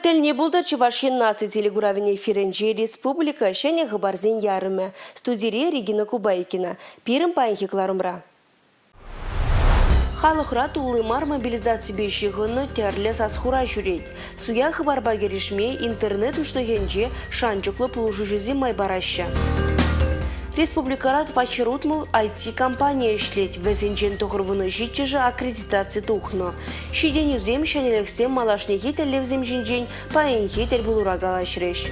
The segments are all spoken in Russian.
Хыттел не булдар Чувашин наци телегуравине эфиренже республика шәне хабарзен ярымы. Студире Регина Кубайкина. Пирым паинхикларымра. Халықра тулымар мобилизация бешігіні тәрлі сасхура жүрет. Суя хабарба керешме интернет ұштығенже шанчықлы пұлыжу жүзі майбараща. Республикарат вачырутмыл IT-компания ішлет. Вәзінжен тұғырвыны житчежі аккредитация тұхны. Шиден үзем шәнелексем малашнеге тәлевзем жинжен паинхе тәл бұлыра галашреш.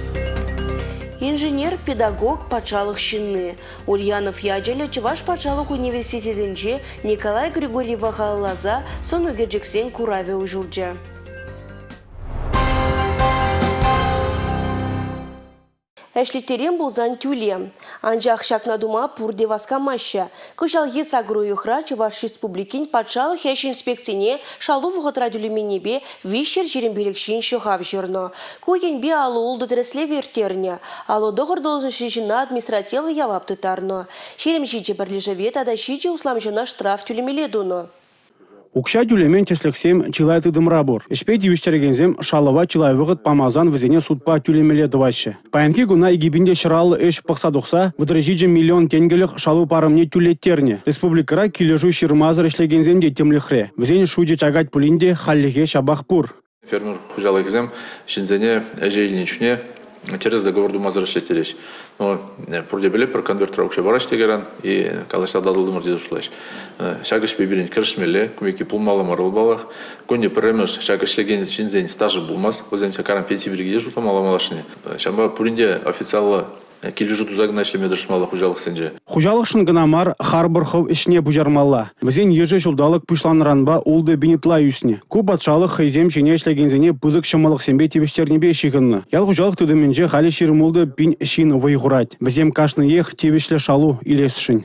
Инженер, педагог, пачалық шинны. Ульянов яджелі Чуваш пачалық университетінже Николай Григорьева ғалаза сону герджексен кураве ұжылжа. Әшлеттерен болзан тюле. Анжақ шакнадума пурде васкамаща. Кыжал есагру юхра Чуваш республикин патшалық әш инспекцине шалу вғытра дюлеменебе вишер жерембелікшін шуғав жырны. Көйенбе алы олды діресле вертеріне. Алы доғыр долзын шешіна административы явапты тарны. Шеремшиче бірлежевет ада шиче усламжына штраф тюлемеледуны. Укша дюлемен теслексем чилайты дымрабор. Эшпейди виштерегензем шалова чилайвығыт памазан візене судпа тюлемеледываще. Паянки гуна игибинде шыралы эш пықсадуқса, выдрежиджи миллион тенгелік шалу парымне тюлеттерне. Республикара килежу ширмазыр эшлегенземде темлихре. Візене шуде чагать пулинде халлиге шабах пур. Фермер хужалыгзем шинзене эжейлинчне через договор думазыр эшлеттереш. Но продебеле про конвертер укше бараш тегеран и калашта дадылдымыр деді ұшылаш. Шагыш беберін кіршмелі, көмеке пулмалы марыл балақ. Көнде піріміш шагышлеген шинзен стажы булмас. Өзен шакаран пенсия бергеде жұта малы малашыне. Шамба пулинде официалы кележу тузагына ішлеме дұршмалы хужалық сенже. Хужалық шынгынамар харбырхов ішне бұжармалла. Візен ежі жылдалық пұшланранба олды бенетла үсіне. Көп атшалық хайзем шене ішлегензене пызық шымалық сенбе тебештернебе шиғынны. Ял хужалық тыдыменже халі ширмолды бин шин вайғурать. Візем кашны ех тебешлі шалу илесшін.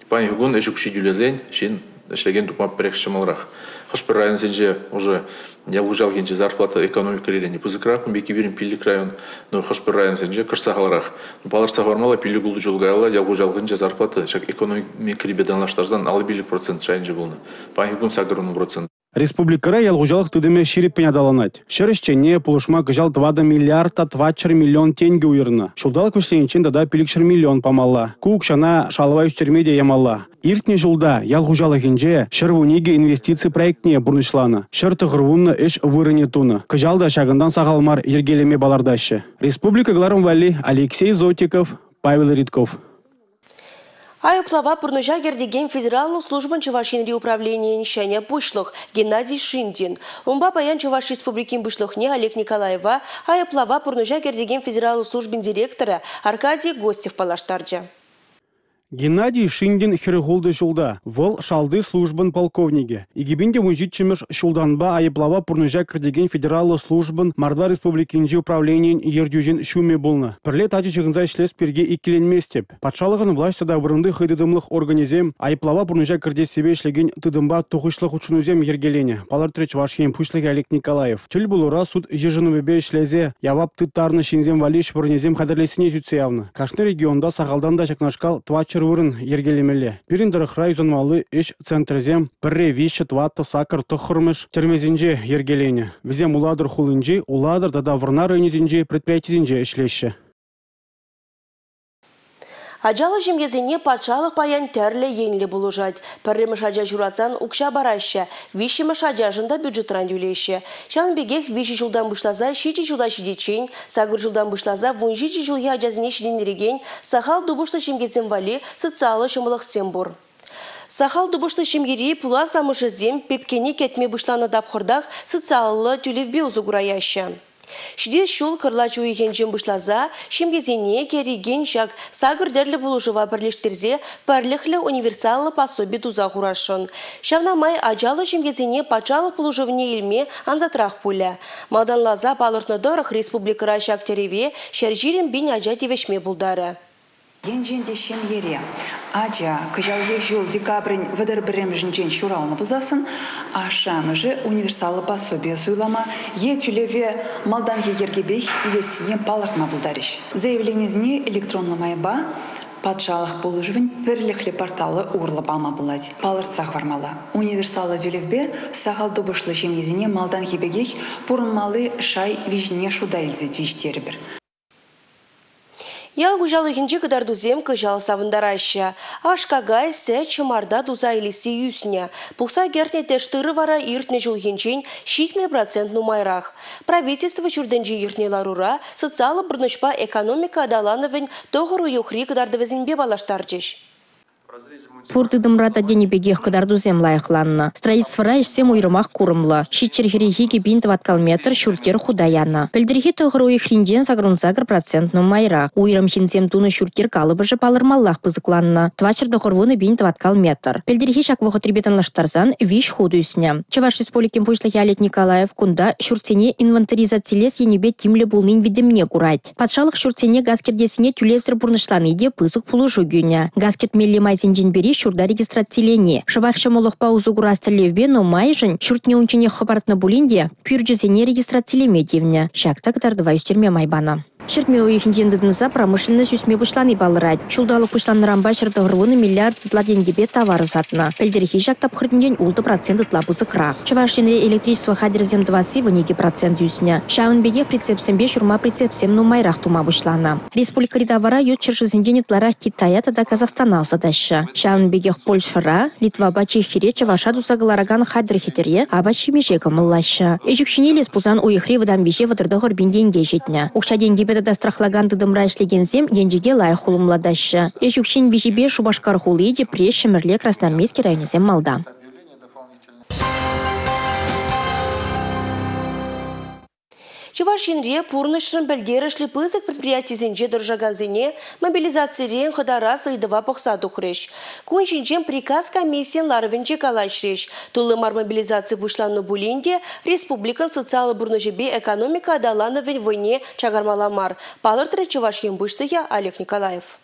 Пан югун эшукши дюлезен шин ішлеген тупмап перек шымалырақ. Хашпыр район сенже уже я лужал генче зарплата экономика релени пузыкрах, беки верим пиллик район, но хашпыр район сенже кырсахаларах. Баларса вармала пиллик улды жолгайла, я лужал генче зарплата, шак экономика ребеданлаштарзан алы биллик процент шайынже болны. Пан югун сагырыну процент. Республикара ялғужалық тыдыме шириппен адаланать. Шерішчене пулышма гыжал 2 миллиарда 24 миллион тенге уйырны. Шулдалық көшленчен дада пилікшір миллион памалла. Куукшана шалыва үстермеде ямалла. Иртне жылда ялғужалығынже шырвунеге инвестиции проектне бұрнышланы. Шыр тұғырвунны эш вырыне туны. Кыжалда шагындан сағалмар ергелеме балардашы. Республика Гларым Вали, Алексей Зотиков, Павел Ритков. Айыплава пұрныжа кердеген федералны службын Чувашинри управления нишәне бұшлық Геннадий Шиндин. Умба паян Чуваш республикин бұшлықне Олег Николаева айыплава пұрныжа кердеген федералны службын директора Аркадий Гостев палаштарджа. Геннадий Шиндин хиргулды шулда. Вол шалды службын полковниге. Игибинде мужичимеш шулданба айыплава пурныжа кірдеген федералы службын Мордва республикинже управлениен ердюжен шуме болны. Пірле тачы шығынза ішлес перге икеленместеп. Патшалығын властыда вырынды хыдыдымлық организем айыплава пурныжа кірде себе ішлеген тыдымба тұғышлық учынузем ергелене. Палар Чувашин пушлығы Олег Николаев. Түл бұлыра суд ежыны бебе ішлезе явап тыттарны шинзем валиш вырнезем қадірлесіне жүтсе явны. Кашны регионда сағалдан да шакнашкал твачыр урын ергелемелі. Біріндіріқрай зонмалы еш центрзем бірре виші тватты сакыр тұқырмыш термезінже ергелене. Візем уладыр хулынже, уладыр дада вырнар өйнезінже предприятизінже ішлеші. Аджалы жемгезіне патшалық паян тәрлі енлі бұлыжад. Пірреміш аджа журацан ұқша бараща, вишіміш аджажында бюджетран юлеші. Шан бегех виші жылдан бұшлаза, шичі жылда шидечен, сагыр жылдан бұшлаза, вунжичі жылге аджазіне шиденереген, сахал дубышты жемгезен вали, социалы шымылық сембур. Сахал дубышты шемгері пұла самышы зем, пепкені кетме бұшланы дапқырдақ, социалы түлевбе ұзығыраяща. Шиде шул кырлачу егенжен бұшлаза, шемгезене кереген жак сагыр дәрлі бұлышыва бірлештерзе пәрліхлі универсалы пособи туза ғурашын. Шавнамай аджалы шемгезене пачалы бұлышывне елме анзатрақ пуля. Маданлаза балыртны дұрық республикара шактереве шәржирен бен аджа девешме бұлдары. Енженде шемьере аджа кыжалге жыл декабрин выдыр біремжінжен шуралны бұлзасын, ашамыжы универсалы пособие суйлама е түлеве малдан егергебех илесіне палыртма бұлдарыш. Заявленезіне электронлы майба Патшалық болужвен перлихли порталы урлы бама булать. Палырцах вармала. Универсалы дюлевбе сахал дубышлы жемезине малдан хибегех пурмалы шай вижне шудайлзет виштербір. Ял гужалыгинче кыдардузем кыжал савындараща. Ашкагай сэ чымарда дуза илиси юсня. Пухса гертне тештыры вара иртне жылгинчен 60% нумайрах. Правительство чурденжи иртне ларура социалы бұрнышпа экономика адалановын тоғыру юхри кыдардывызинбе балаштарчыш. Пуртыдымрата денебегех кыдардузем лайықланны. Строительствора ишсем уйрымақ курымлы. Шитчергерихи гибин метр шуртер худаянны. Пілдірхи тұғыру ихринден сагрунсагр процентну майра. Уйрым хинзем туны шуртер калыбыжы палырмаллах пызыкланны. Твачырды құрвуны бин метр. Пілдірхи шаквығы трибетанлаштарзан виш худу үсіне. Чаваш республикин пушлахи Олег Николаев кунда шуртене инвентаризациялес енебе тимлі булнын видемне курать. Патшалық шуртене газкердесіне тюлевзір бұрнышланы де пызык пулыжу гюня. Газкерт мелли майзен бери шурда регистрацияление. Шабахша молох паузу гурасталевбе, но майжен шуртне унчене хабартна булинде пюрджезене регистрациялеме девня. Шакта катардыва юстерме майбана. Шермеу ихиндендыдынса промышленность үсме пушланы балырать. Шулдалық пушланыран башырды ғырвыны миллиард дытла денгебе товар усатна. Пельдерихи жактап хырденден улты процент дытла бузыкрах. Чавашенре электричество хадерзем 20% юсня. Шаун беге прицепсембе шурма прицепсем нумайрах тума бушлана. Республика ридавара ют чержызенден итларах Китая тада Казахстана усадаща. Шаун бегех Польшыра, Литва бачехире чаваша дусагалараган хадерхитере, а бачи межека мыллаща. Эжукшине леспузан уехри выдам виже ватырды ғырбин денге жетня. Укша денге да страхлаган дыдымра ишлегензем енжеге лай хулумладаща. Эжукшин вижебе Шубашкар хулиде пресс Шемерле Красноармейский районезем малда. Чувашинре пурнышрын бәлдерішлі пызык предприятизенже дұржаганзене мобилизациярен қыдарасы идыва пықса дұқырыш. Күншінчен приказ комиссиян ларвенче калашреш. Тулымар мобилизация бұшланы бұлінде республикан социалы бұрнышебе экономика адаланы войне чагармаламар. Палыртыры Чувашин бұштығы Олег Николаев.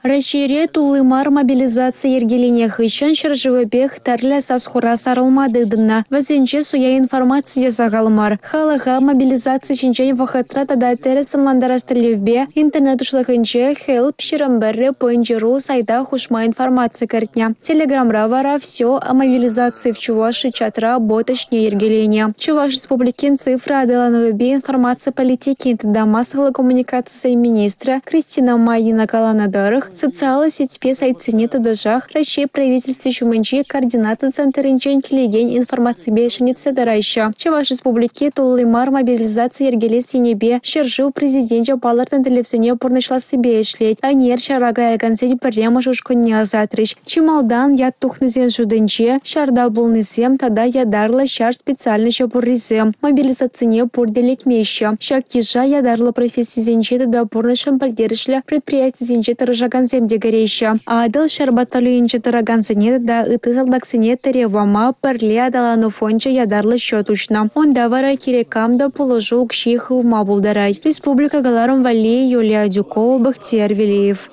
Рашире тулымар мобилизация ергелене хыщан шыржывыбех тәрлі сасхура сарылмадыдына. Вазенче суя информация загалмар. Халаха мобилизация шинчен вахатра тада тересанландарастылевбе интернет ушлахынче хелп ширамберре поинджеру сайда хушма информация картня. Телеграмра вара все о мобилизации в Чуваши чатра боточне ергелене. Чуваш республикин цифра адалановебе информация политики тада массовой коммуникации министра Кристина Майина Каланадарых социалы сетьпе сайтсене тадажах Россия правительстве чуманчи координация центр инчен келеген информации бешеницы дарайша. Чуваш республики тулымар мобилизация ергелес енебе шержил президентча палартан телевизионе порнышла себе ишлеть. Анер шарагая гансень прямо жушконе азатрыш. Чималдан яд тухнызен жуденче шардал булнызем тада ядарла шар специально шапурризем. Мобилизацияне порделек меща. Шак ежа ядарла профессии зенче тада порнышам пальдерышля предприятие зенче таржаган земде гореща. А адал шарбаталю инче тарагансене да ыты салдаксене теревама перле адалану фонча ядарла счетучна. Он давара кирекам да положу к шиху в мабулдарай. Республика Галаром Вали, Юлия Дюкова, Бахтияр Велиев.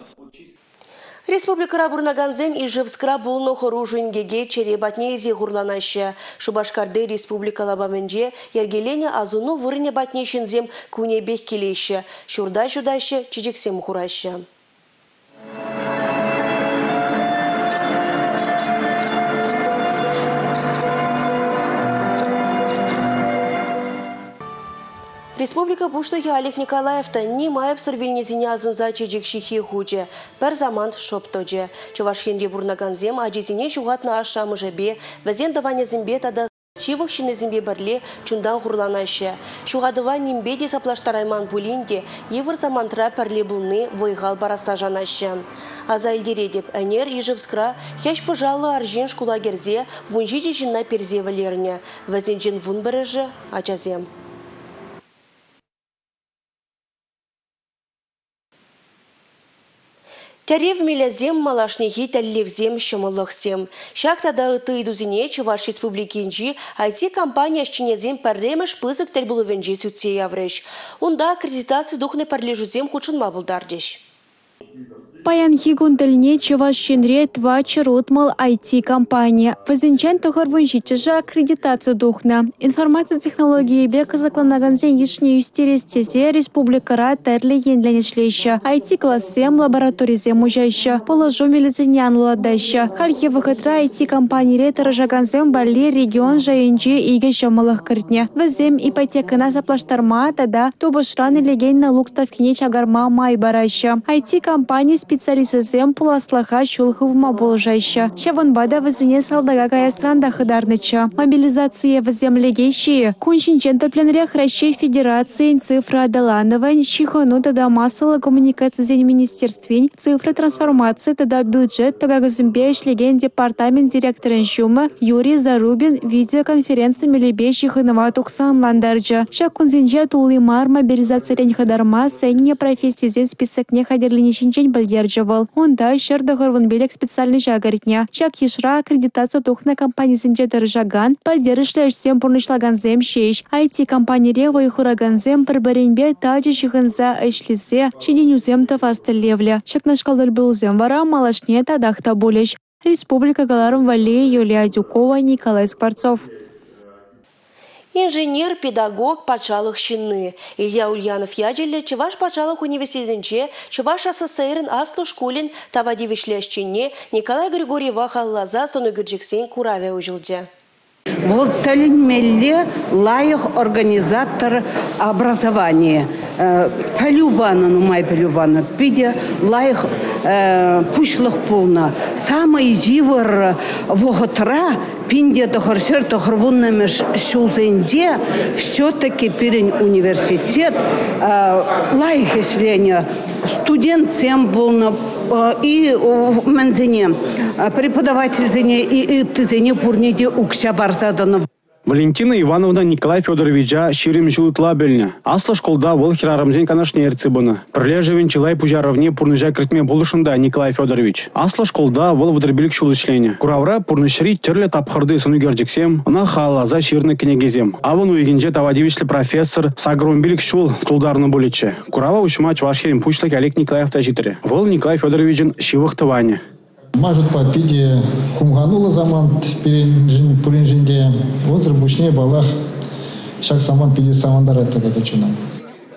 Республика Рабурнаганзен и Живскра булно хоружуингеге черебатне изи гурланаще. Шубашкарды республика Лабаменже ергелене азуну вырыне батне шинзем кунебех келеще. Шурда жудаще чичексем хураще. Республика Буштығы Олег Николаевта не майып сырвельнезіне азынза чечек шихи хуже. Бір заман шоптоджи. Чувашхенде бурнаганзем ажизіне жуғатна ашамы жабе, вәзен даванезімбе тада чивық шинезімбе бірле чундан ғурланашы. Шуғадыва нембеде саплаштарайман бұлінде, евір замантыра пәрле бұлны войғал бараса жанашы. Аза елдере деп әнер ежівскра, хеш пыжалы аржен шкула керзе, вунжиде жинна перзе валеріне. Вәзен жин вун біріжі ачазем. Тәрев мелязем малашнехи тәллевзем шымылықсем. Шақтада ұты идузіне Чуваш республикинжи IT-компания шчинезем пәрреміш пызык тәлбілувенжи сүтсе явреш. Онда аккредитация духны пәрлежузем худшынма бұлдардеш. Паянхи гундельне чеваш ченре твачер утмал IT-компания. Вазенчан тухарвун житежа аккредитация духна. Информация технологии бека закланаганзен ешне юстерестезе республикара терле енленешлеща. IT-классем лабораторизе мужайща. Положу милициян ладаща. Хальхе выхытра IT-компании ретаражаганзем бали регион жайынче иге шамалах кыртне. Вазем ипотекана заплаштарма тада тубышраны леген налог ставкине чагарма май бараща. IT-компания специалистсем пуласлаха шулхывма болжайща. Шаванбада вазине салдага каясранда хыдарныча. Мобилизация воземлегейщи. Куншинчен топленрех России Федерации цифра адалановань, шихану тада массовая коммуникация зен министерствень, цифра трансформации тада бюджет тога газымбе ишлеген департамент директорын шума Юрий Зарубин видеоконференция мелебе шиханова тухсан ландарджа. Шакунзинже тулымар мобилизация хадарма сенне профессии зен список не хадерленичинчен бальдержавал. Онда шердахарван белек специальный жагаритня. Шак ешра аккредитация тухна компании зенже държаган, бальдерышлешсем пурнышлаганзем шеш. IT-компания рева хураганзем парбаренбе таджи шиханза эшлизе, шеденюзем тафастелевля. Шакнашкалдаль булзем вара малашне тадахта булеш. Республика Галаром Вале, Юлия Дюкова, Николай Скворцов. Инженер, педагог, пачалых щины. Илья Ульянов яджелі Чеваш пачалых университетінче, Чеваш СССР-ін аслу школін тавади вишлешчине Николай Григорьева халлаза сону гірджексен кураве ужилде. Бұл тәлінмелі лайық организатор образования. Пәлюбаны, нумай пәлюбаны, пиде лайық пушлық полна. Самый живыр вғытра, пинде тұхыршыр тұхырвуннамыш шулзенде, все-таки перен университет лайық ешлене. Студент тем был и мензине, преподаватель зене и тызене пурнеде укша барзаданов. Валентина Ивановна Николай Федоровича ширемчил тлабельня. Асла школда вол хирарамзен канашне эрцибана. Прилежевен чилай пужаровне пурныжа критме булышында Николай Федорович. Асла школда вол выдрбилик шулышление. Куравра пурнышри терле тапхарды сыну гердиксем, на халаза ширны кенегезем. Аван уйгенже тавадивишлі профессор сагромбилик шул тулдарны болече. Курава ушмач вашхерим пучлак Олег Николаев тажитре. Вол Николай Федоровичен шивахтыване. Мажут по пиде кумганула заман пуринжинде, вот зарбушне балах шаг саман пиде самандар это как чунам.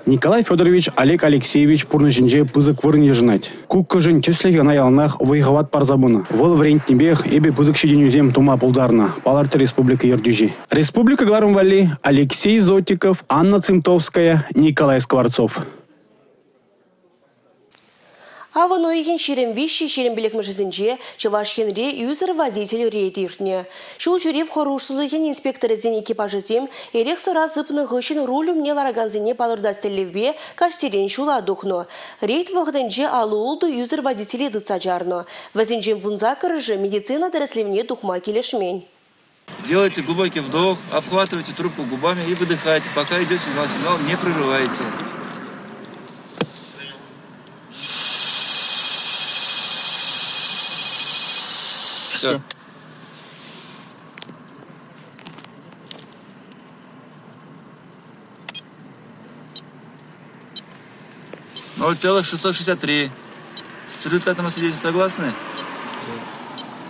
Николай Федорович Олег Алексеевич пурнышинже пызык вырне жинать. Куккажын тюслеге на ялнах выйгават парзабуна. Вол врентнебех эбе пызык шеденюзем тума пулдарна. Паларты Республика Ердюжи. Республика Галарум-Вали Алексей Зотиков, Анна Цимтовская, Николай Скворцов. Аван ойген шерем виши шерем білікмішізінже Чеваш хенре юзер водитель рейдиртне. Шул жүрев хорушсызыген инспекторы зен экипажы зем ерек сыра зыпны ғышын рулю мне лараганзене палырдастелевбе каштерен шула духно. Рейд вғденже алуылды юзер водителе дыца жарно. Вазенжем вунза кырыжы медицина дәріслевне духма келешмень. Делайте глубокий вдох, обхватывайте трубку губами и выдыхайте, пока идет сигнал, не прерывайте. Все. 0,663. С результатом освещения согласны?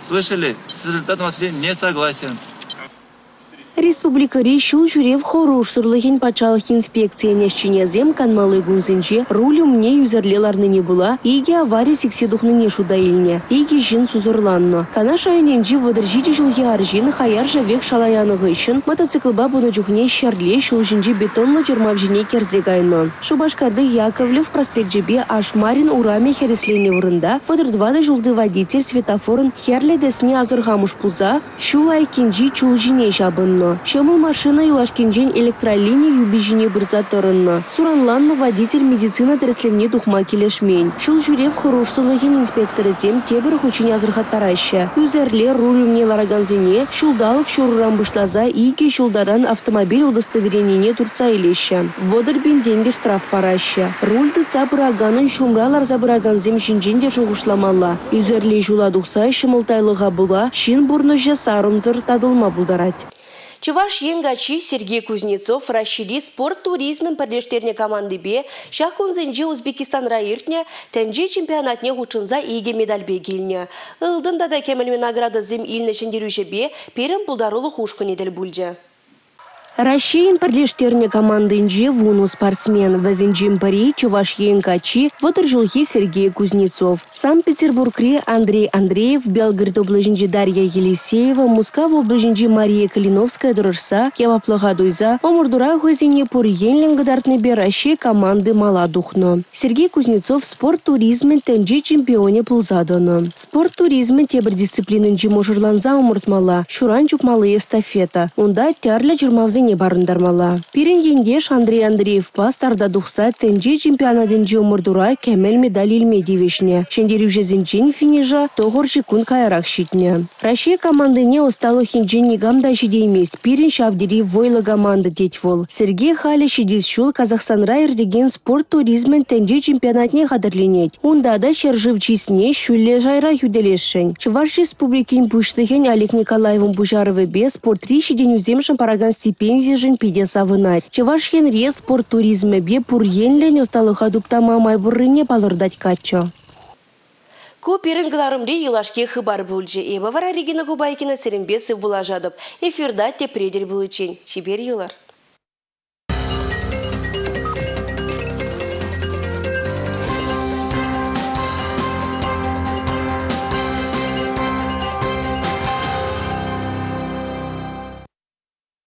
Слышали? С результатом освещения не согласен. Республика Ришул жүрев хоруш сұрлығын пачалық инспекция нешчинезем канмалы гунзенже рулю мне юзерлеларны не была, иге авария секседухны не шудайылне, иге жин сузырланно. Канаш айненжи водыржичи жылғы аржин хаяр жавек шалаяныгы үшін мотоциклба бұны жүхне шерле шулжинжи бетонлы жырмавжине керзегайно. Шубашкарды Яковлев проспект жебе Ашмарин ураме хереслене вырында водырдвады жылды водитель светофорын херле десне азырғамыш пуза, шулай кенжи чулжине жабынно. Шамыл машина юлашкенжен электролиния юбижине бұрзатырынны. Суранланны водитель медицина дәріслемне тухма келешмень. Шыл жүрев құрушсылығын инспекторы зем тебір хүчіне азырхаттараща. Үзерлер рулюмне лараганзене шулдалық шуруран бұшлаза иге шулдаран автомобиль удостоверенине турца елеща. Водырбин деньги штраф параща. Рульды цапыраганын шумралар забыраганзем шинженде жоғышламалла. Үзерле жуладықса шымылтайлыға була, шин бурныжа сарымзыр тадылма бұлдарат. Чуваш енгачи Сергей Кузнецов расшири спорт туризмын пірлештеріне команды бе, шақын зенжі Узбекистан райыртне, тәнжі чемпионатне хучынза иге медаль бегіліне. Илдында да кемелмен награда зем иліне шендеруші бе, перін пулдарулы хушкын еділ бүлже. Россиян пірлештеріне командынжы вуну спортсмен вазенжим пари Чуваш енгачи вадыржылхи Сергей Кузнецов. Санкт-Петербургре Андрей Андреев, Белгород облажынжы Дарья Елисеева, Мускав облажынжы Мария Калиновская дұрышса, Яваплыға дойза, омырдура хозине пор енлінгі дартны бе Россия команды мала духно. Сергей Кузнецов спорт туризмен тәнжі чемпионе пулзадыны. Спорт туризмен тебір дисциплинынжы можырланза омыртмала, шуран чупмалы эстафета. Онда тярлі жырмавзы не барындармала. Пирен ендеш Андрей Андреев пастарда духса тенджи чемпионатынжы омырдура кемел медаль илмедивешне. Шендерюжезінчен финижа тоғыржы күн кайрақ шитне. Россия командыне остало хинджин негамда жидеймес. Пирен шавдери войлы команды детьвол. Сергей Хали шидис шул Казахстанра ердеген спорт туризмен тенджи чемпионатне қадырленет. Онда да шерживчисне шулле жайра юделешен. Чуваш республикин пуштыхен Олег Николаевым Бужаровы без спорт 3 шиден үземшін параган стипендия жын пиде савынать. Чувашхен ре спорт туризме бе пурьенлен осталыха дуптама майбурыне балырдать качо. Купирин гларымри елашке хыбар бүлже. Эба вара Регина Губайкина серембесі бұлажадып. Эфирда те предер бүлічен. Чебер елар.